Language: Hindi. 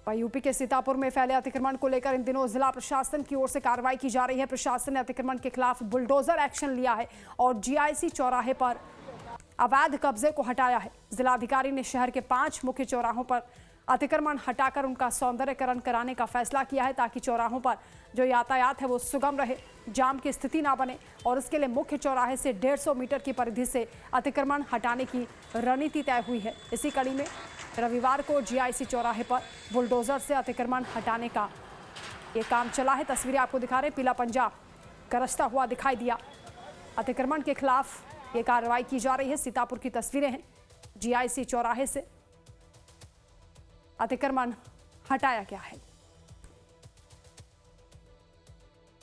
वहीं यूपी के सीतापुर में फैले अतिक्रमण को लेकर इन दिनों जिला प्रशासन की ओर से कार्रवाई की जा रही है। प्रशासन ने अतिक्रमण के खिलाफ बुलडोजर एक्शन लिया है और जीआईसी चौराहे पर अवैध कब्जे को हटाया है। जिलाधिकारी ने शहर के 5 मुख्य चौराहों पर अतिक्रमण हटाकर उनका सौंदर्यकरण कराने का फैसला किया है, ताकि चौराहों पर जो यातायात है वो सुगम रहे, जाम की स्थिति ना बने। और इसके लिए मुख्य चौराहे से 150 मीटर की परिधि से अतिक्रमण हटाने की रणनीति तय हुई है। इसी कड़ी में रविवार को जीआईसी चौराहे पर बुलडोजर से अतिक्रमण हटाने का ये काम चला है। तस्वीरें आपको दिखा रहे हैं, पीला पंजा गरजता हुआ दिखाई दिया। अतिक्रमण के खिलाफ ये कार्रवाई की जा रही है। सीतापुर की तस्वीरें हैं, जीआईसी चौराहे से अतिक्रमण हटाया गया है।